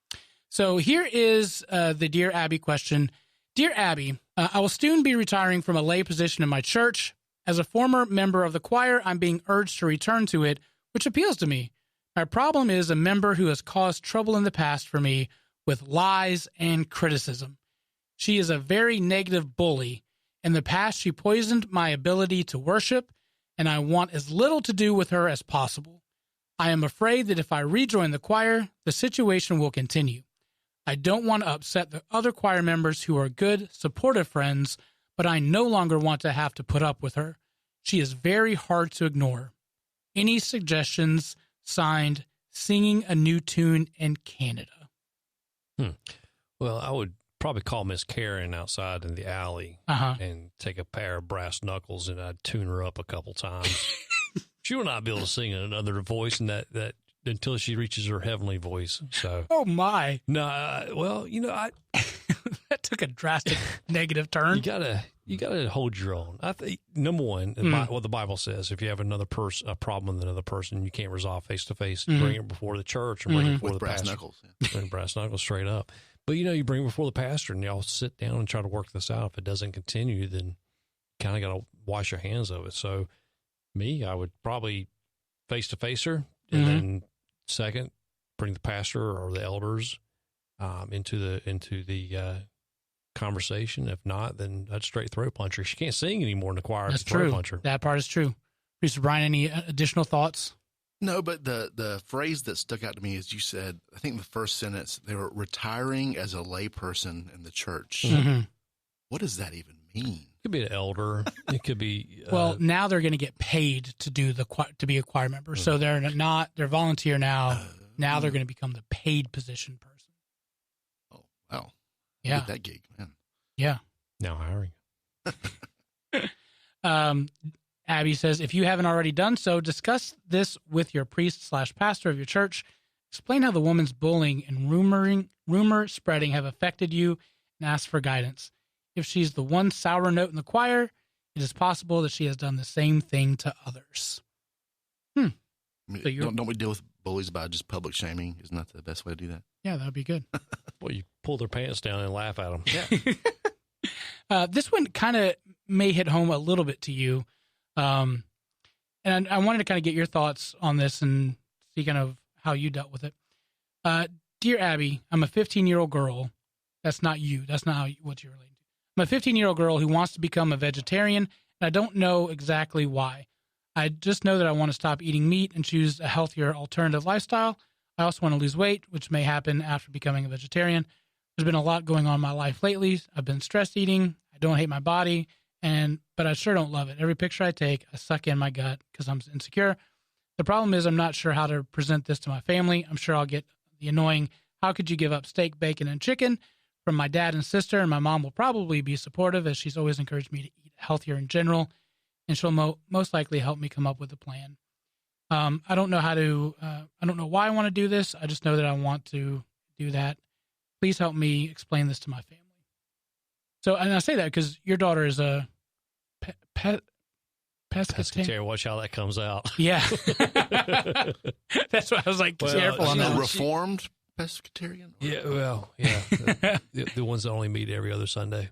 So here is the Dear Abby question. Dear Abby, I will soon be retiring from a lay position in my church. As a former member of the choir, I'm being urged to return to it, which appeals to me. My problem is a member who has caused trouble in the past for me with lies and criticism. She is a very negative bully. In the past, she poisoned my ability to worship, and I want as little to do with her as possible. I am afraid that if I rejoin the choir, the situation will continue. I don't want to upset the other choir members who are good, supportive friends, but I no longer want to have to put up with her. She is very hard to ignore. Any suggestions? Signed, Singing a New Tune in Canada. Well, I would probably call Miss Karen outside in the alley and take a pair of brass knuckles and I'd tune her up a couple times. She will not be able to sing in another voice and that until she reaches her heavenly voice. So, oh my! No, I that took a drastic negative turn. You gotta hold your own. I think number one, what the Bible says: if you have a problem with another person, you can't resolve face to face. Bring it before the church and bring it before the brass pastor. Knuckles. Bring brass knuckles straight up. But you bring it before the pastor and y'all sit down and try to work this out. If it doesn't continue, then kind of got to wash your hands of it. So, I would probably face to face her, and then second, bring the pastor or the elders into the conversation. If not, then I'd straight throat puncher. She can't sing anymore in the choir. That's true. Puncher. That part is true. Producer Brian, any additional thoughts? No, but the phrase that stuck out to me is you said, I think the first sentence, they were retiring as a layperson in the church. What does that even mean? It could be an elder. It could be. Well, now they're going to get paid to to be a choir member. So they're volunteer now. Now they're going to become the paid position person. Oh, wow. Yeah. Get that gig, man. Yeah. Now hiring. Abby says, if you haven't already done so, discuss this with your priest/pastor of your church. Explain how the woman's bullying and rumor spreading have affected you and ask for guidance. If she's the one sour note in the choir, it is possible that she has done the same thing to others. I mean, don't we deal with bullies by just public shaming? Isn't that the best way to do that? Yeah, that would be good. Well, you pull their pants down and laugh at them. Yeah. This one kind of may hit home a little bit to you. And I wanted to kind of get your thoughts on this and see kind of how you dealt with it. Dear Abby, I'm a 15-year-old girl. That's not you. That's not what you're relating to. I'm a 15-year-old girl who wants to become a vegetarian, and I don't know exactly why. I just know that I want to stop eating meat and choose a healthier alternative lifestyle. I also want to lose weight, which may happen after becoming a vegetarian. There's been a lot going on in my life lately. I've been stress eating. I don't hate my body, but I sure don't love it. Every picture I take, I suck in my gut because I'm insecure. The problem is I'm not sure how to present this to my family. I'm sure I'll get the annoying, how could you give up steak, bacon, and chicken from my dad and sister? And my mom will probably be supportive, as she's always encouraged me to eat healthier in general. And she'll most likely help me come up with a plan. I don't know I don't know why I want to do this. I just know that I want to do that. Please help me explain this to my family. So, and I say that because your daughter is a pescatarian. Watch how that comes out. Yeah. That's what I was like, careful on that. Reformed pescatarian? Yeah, well, yeah. the ones that only meet every other Sunday.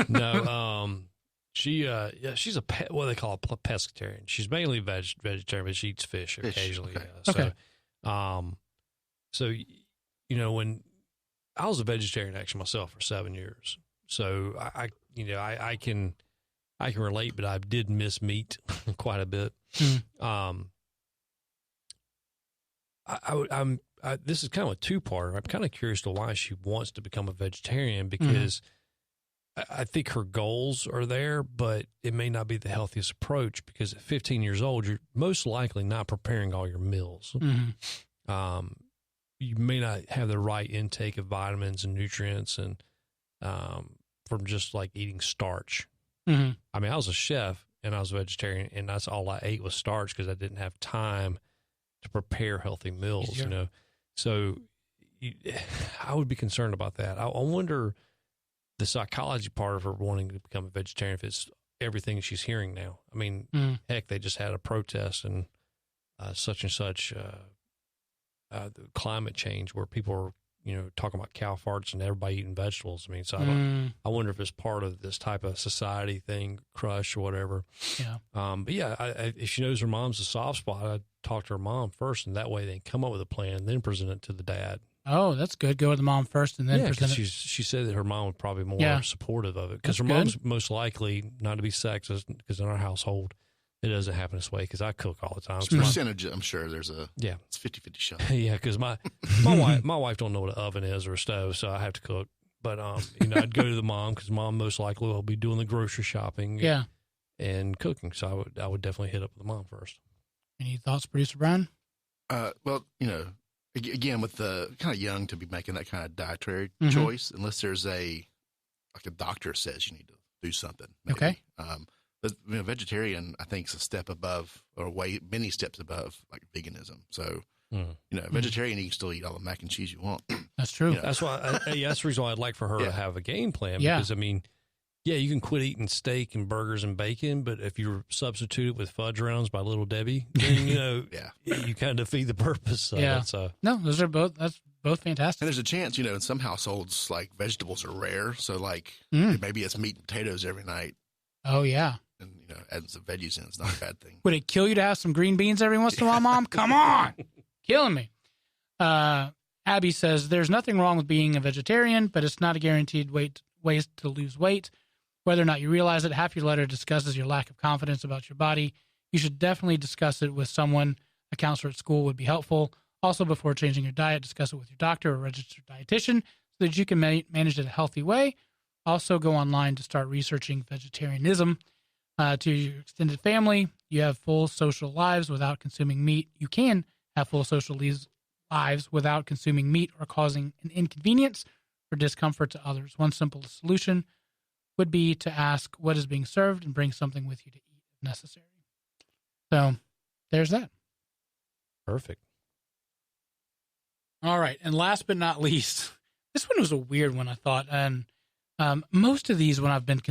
No, she's a what they call a pescatarian. She's mainly vegetarian, but she eats fish occasionally. Okay. Yeah. So, Okay. so, when I was a vegetarian actually myself for 7 years, so I can relate, but I did miss meat quite a bit. This is kind of a two-parter. I'm kind of curious to why she wants to become a vegetarian, because I think her goals are there, but it may not be the healthiest approach, because at 15 years old, you're most likely not preparing all your meals. You may not have the right intake of vitamins and nutrients and from just like eating starch. I mean, I was a chef and I was a vegetarian, and that's all I ate was starch because I didn't have time to prepare healthy meals, So I would be concerned about that. I wonder the psychology part of her wanting to become a vegetarian, if it's everything she's hearing now. I mean, heck, they just had a protest and such and such the climate change where people are, talking about cow farts and everybody eating vegetables. I mean, so I wonder if it's part of this type of society thing, crush or whatever. Yeah. But yeah, if she knows her mom's a soft spot, I'd talk to her mom first, and that way they can come up with a plan and then present it to the dad. Oh, that's good. Go with the mom first and then present it. She said that her mom was probably more supportive of it, because her mom's most likely, not to be sexist, because in our household, it doesn't happen this way, because I cook all the time. Percentage, I'm sure there's it's 50-50 shot. Yeah, because my wife don't know what an oven is or a stove, so I have to cook. But I'd go to the mom, because mom most likely will be doing the grocery shopping, and cooking. So I would definitely hit up the mom first. Any thoughts, Producer Brian? Well, again, with the kind of young to be making that kind of dietary choice, unless there's a doctor says you need to do something. Maybe. Okay. But vegetarian, I think, is a step above, or many steps above, like veganism. So, vegetarian, you can still eat all the mac and cheese you want. That's true. That's why. That's the reason why I'd like for her to have a game plan. Because I mean, you can quit eating steak and burgers and bacon, but if you substitute it with fudge rounds by Little Debbie, then you kind of defeat the purpose of it. So no, that's both fantastic. And there's a chance, in some households, like vegetables are rare, so like maybe it's meat and potatoes every night. Oh yeah. And, adding some veggies in is not a bad thing. Would it kill you to have some green beans every once in a while, Mom? Come on. Killing me. Abby says, there's nothing wrong with being a vegetarian, but it's not a guaranteed way to lose weight. Whether or not you realize it, half your letter discusses your lack of confidence about your body. You should definitely discuss it with someone. A counselor at school would be helpful. Also, before changing your diet, discuss it with your doctor or registered dietitian so that you can manage it a healthy way. Also, go online to start researching vegetarianism. To your extended family, you have full social lives without consuming meat. You can have full social lives without consuming meat or causing an inconvenience or discomfort to others. One simple solution would be to ask what is being served and bring something with you to eat if necessary. So there's that. Perfect. All right. And last but not least, this one was a weird one, I thought. And most of these, when I've been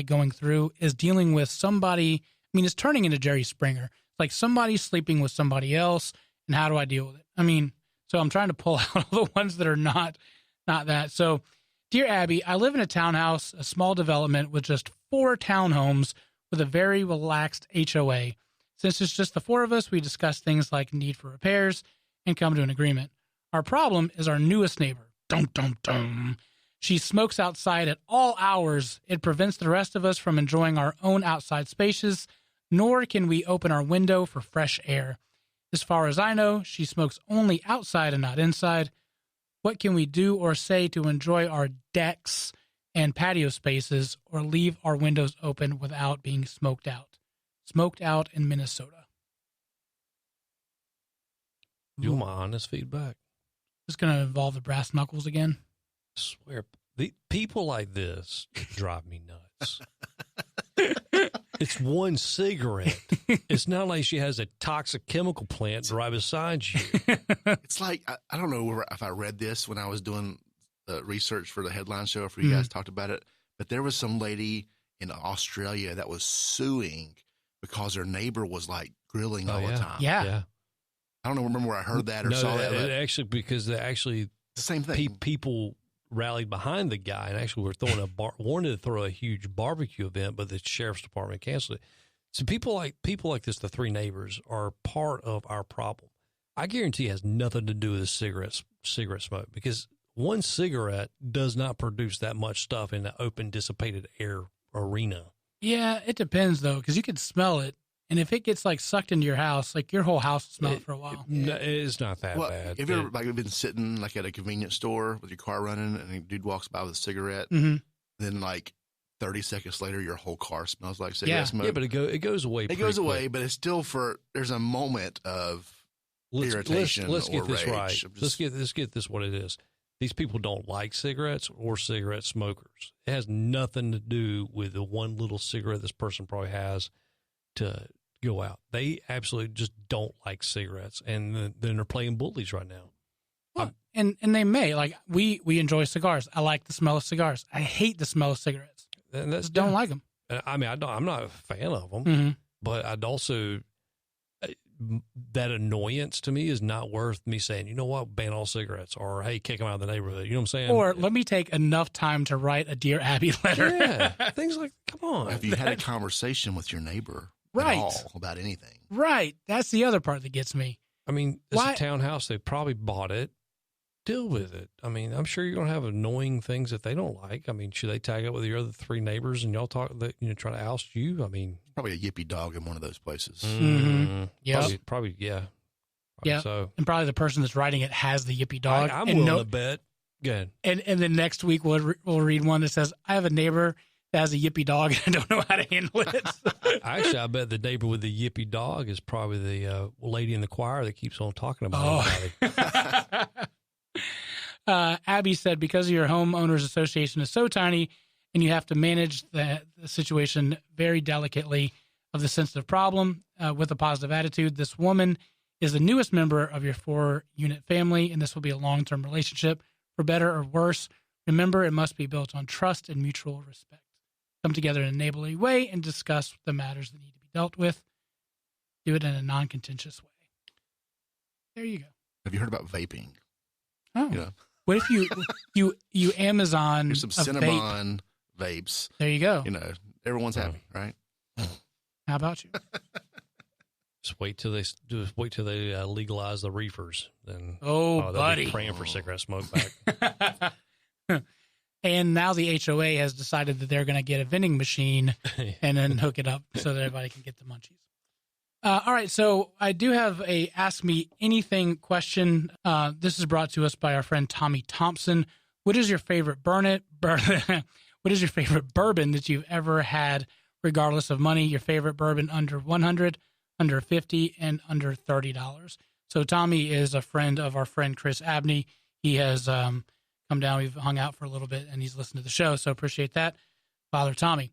going through, is dealing with somebody. I mean, it's turning into Jerry Springer. It's like somebody sleeping with somebody else, and how do I deal with it? I mean, so I'm trying to pull out all the ones that are not that. So, dear Abby, I live in a townhouse, a small development with just 4 townhomes with a very relaxed HOA. Since it's just the 4 of us, we discuss things like need for repairs and come to an agreement. Our problem is our newest neighbor. Dum, dum, dum. She smokes outside at all hours. It prevents the rest of us from enjoying our own outside spaces, nor can we open our window for fresh air. As far as I know, she smokes only outside and not inside. What can we do or say to enjoy our decks and patio spaces or leave our windows open without being smoked out? Smoked out in Minnesota. You want my honest feedback? It's going to involve the brass knuckles again. I swear, the people like this drive me nuts. It's one cigarette. It's not like she has a toxic chemical plant right beside you. It's like, I don't know if I read this when I was doing the research for the headline show, if you guys talked about it, but there was some lady in Australia that was suing because her neighbor was like grilling all the time. Yeah. I don't remember where I heard that or saw that. Because the same thing. People rallied behind the guy and actually were throwing wanted to throw a huge barbecue event, but the sheriff's department canceled it. So people like this, the three neighbors, are part of our problem. I guarantee it has nothing to do with the cigarette smoke, because one cigarette does not produce that much stuff in the open, dissipated air arena. Yeah, it depends though, because you can smell it. And if it gets like sucked into your house, like your whole house will smell it for a while. It's not that bad. Have you ever been sitting like at a convenience store with your car running and a dude walks by with a cigarette, then like 30 seconds later, your whole car smells like cigarette smoke? Yeah, but it goes away. It goes away, but it's still there's a moment of irritation. Let's get this rage. right. Let's get this what it is. These people don't like cigarettes or cigarette smokers. It has nothing to do with the one little cigarette this person probably has to go out. They absolutely just don't like cigarettes, and then they're playing bullies right now. Well, and they may, like, we enjoy cigars. I like the smell of cigars. I hate the smell of cigarettes. And just don't like them. I mean, I'm not a fan of them, but I'd also, that annoyance to me is not worth me saying, you know what, ban all cigarettes, or hey, kick them out of the neighborhood. You know what I'm saying? Or let me take enough time to write a Dear Abby letter. Yeah, things like, come on. Have you had a conversation with your neighbor at all about anything? Right. That's the other part that gets me. I mean, it's a townhouse. They probably bought it. Deal with it. I mean, I'm sure you're going to have annoying things that they don't like. I mean, should they tag up with your other three neighbors and y'all talk that, try to oust you? I mean, probably a yippy dog in one of those places. Yeah. Probably, yeah. Yeah. So, and probably the person that's writing it has the yippy dog. I'm willing to bet. Good. And then next week we'll read one that says, I have a neighbor that has a yippy dog and I don't know how to handle it. Actually, I bet the neighbor with the yippy dog is probably the lady in the choir that keeps on talking about everybody. Abby said, because your homeowners association is so tiny and you have to manage the situation very delicately of the sensitive problem with a positive attitude, this woman is the newest member of your 4-unit family, and this will be a long-term relationship for better or worse. Remember, it must be built on trust and mutual respect. Come together in a neighborly way and discuss the matters that need to be dealt with. Do it in a non-contentious way. There you go. Have you heard about vaping? Oh. What if you Amazon Here's some Cinnabon vapes? There you go. Everyone's happy, right? How about you? Just wait till they legalize the reefers. Then buddy, be praying for cigarette smoke back. And now the HOA has decided that they're going to get a vending machine and then hook it up so that everybody can get the munchies. All right, so I do have a Ask Me Anything question. This is brought to us by our friend Tommy Thompson. What is your favorite What is your favorite bourbon that you've ever had, regardless of money? Your favorite bourbon under $100, under $50, and under $30. So Tommy is a friend of our friend Chris Abney. He has come down. We've hung out for a little bit, and he's listened to the show. So appreciate that, Father Tommy.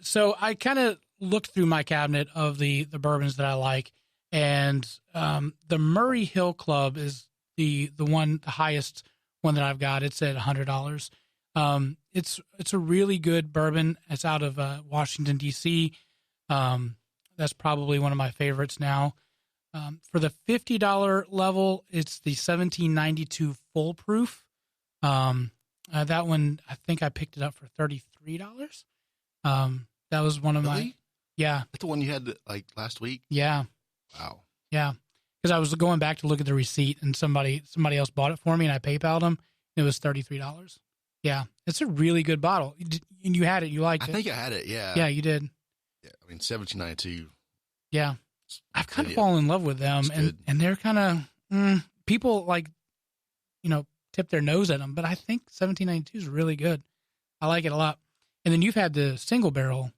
So I kind of looked through my cabinet of the bourbons that I like, and the Murray Hill Club is the highest one that I've got. It's at $100. It's a really good bourbon. It's out of Washington D.C. That's probably one of my favorites now. For the $50 level, it's the 1792 Full Proof. That one, I think I picked it up for $33. That was one of my. Yeah. That's the one you had like last week? Yeah. Wow. Yeah. Because I was going back to look at the receipt and somebody else bought it for me and I PayPal'd them. It was $33. Yeah. It's a really good bottle. And you had it. You liked it. I think I had it. Yeah. Yeah, you did. Yeah. I mean, 1792. Yeah. I've kind of fallen in love with them and they're kind of, people like, tip their nose at them, but I think 1792 is really good. I like it a lot. And then you've had the single barrel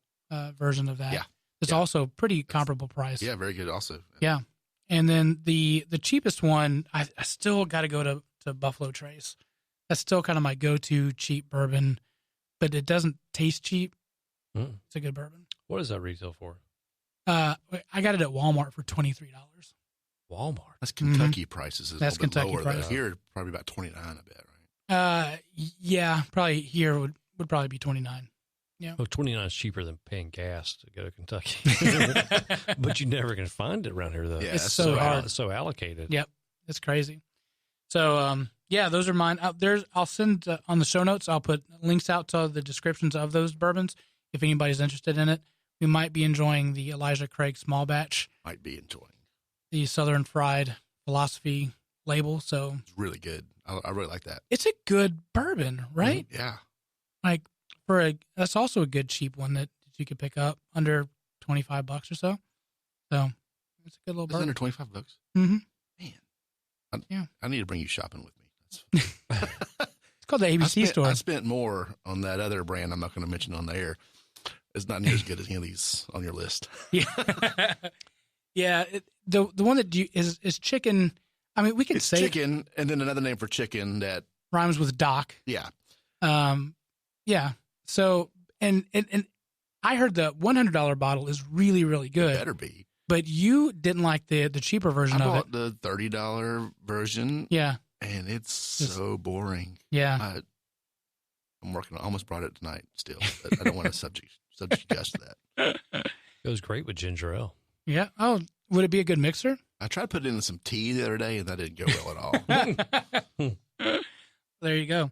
version of that. Yeah. It's also pretty comparable price. Yeah, very good also. Yeah. And then the cheapest one, I still got to go to Buffalo Trace. That's still kind of my go-to cheap bourbon, but it doesn't taste cheap. It's a good bourbon. What does that retail for? I got it at Walmart for $23. Walmart? That's Kentucky prices. That's Kentucky prices. Here, probably about $29, I bet, right? Yeah, probably here would probably be $29. Yeah. Well, $29 is cheaper than paying gas to go to Kentucky. But you never can find it around here, though. Yeah, it's so hard. It's so allocated. Yep. It's crazy. So, yeah, those are mine. I'll send on the show notes, I'll put links out to the descriptions of those bourbons if anybody's interested in it. We might be enjoying the Elijah Craig small batch. Might be enjoying the Southern Fried Philosophy label. So it's really good. I really like that. It's a good bourbon, right? Yeah. Like that's also a good cheap one that you could pick up under $25 or so. So it's a good little bourbon. Under $25. Mm-hmm. Man, I need to bring you shopping with me. It's called the ABC store. I spent more on that other brand I'm not going to mention on the air. It's not near as good as any of these on your list. Yeah. Yeah. The one that is chicken. I mean, we could say chicken, and then another name for chicken that rhymes with Doc. Yeah. Yeah. So, and I heard the $100 bottle is really, really good. It better be. But you didn't like the cheaper version of it. I bought the $30 version. Yeah. And it's so boring. Yeah. I'm working on, I almost brought it tonight still, but I don't want to subject you guys to that. It goes great with ginger ale. Yeah. Oh, would it be a good mixer? I tried putting in some tea the other day, and that didn't go well at all. There you go.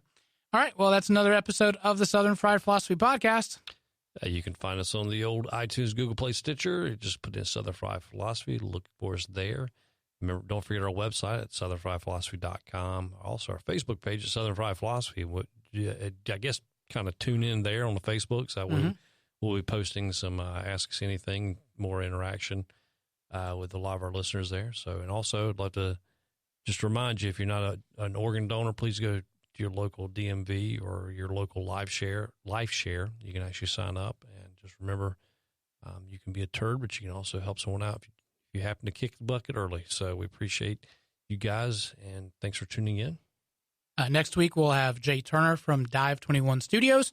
All right. Well, that's another episode of the Southern Fried Philosophy Podcast. You can find us on the old iTunes, Google Play, Stitcher. Just put in Southern Fried Philosophy. Look for us there. Remember, don't forget our website at southernfriedphilosophy.com. Also, our Facebook page at Southern Fried Philosophy. I guess kind of tune in there on the Facebook. So we'll be posting some Ask Us Anything, more interaction with a lot of our listeners there. So, and also, I'd love to just remind you, if you're not an organ donor, please go to your local DMV or your local life share. You can actually sign up, and just remember, you can be a turd, but you can also help someone out if you happen to kick the bucket early. So we appreciate you guys, and thanks for tuning in. Next week, we'll have Jay Turner from Dive 21 Studios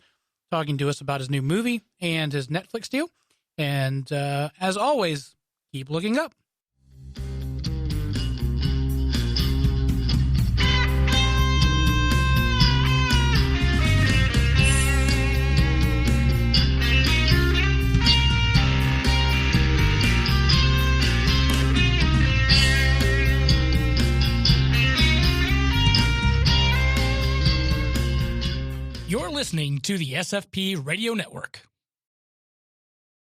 talking to us about his new movie and his Netflix deal. And as always, keep looking up. You're listening to the SFP Radio Network.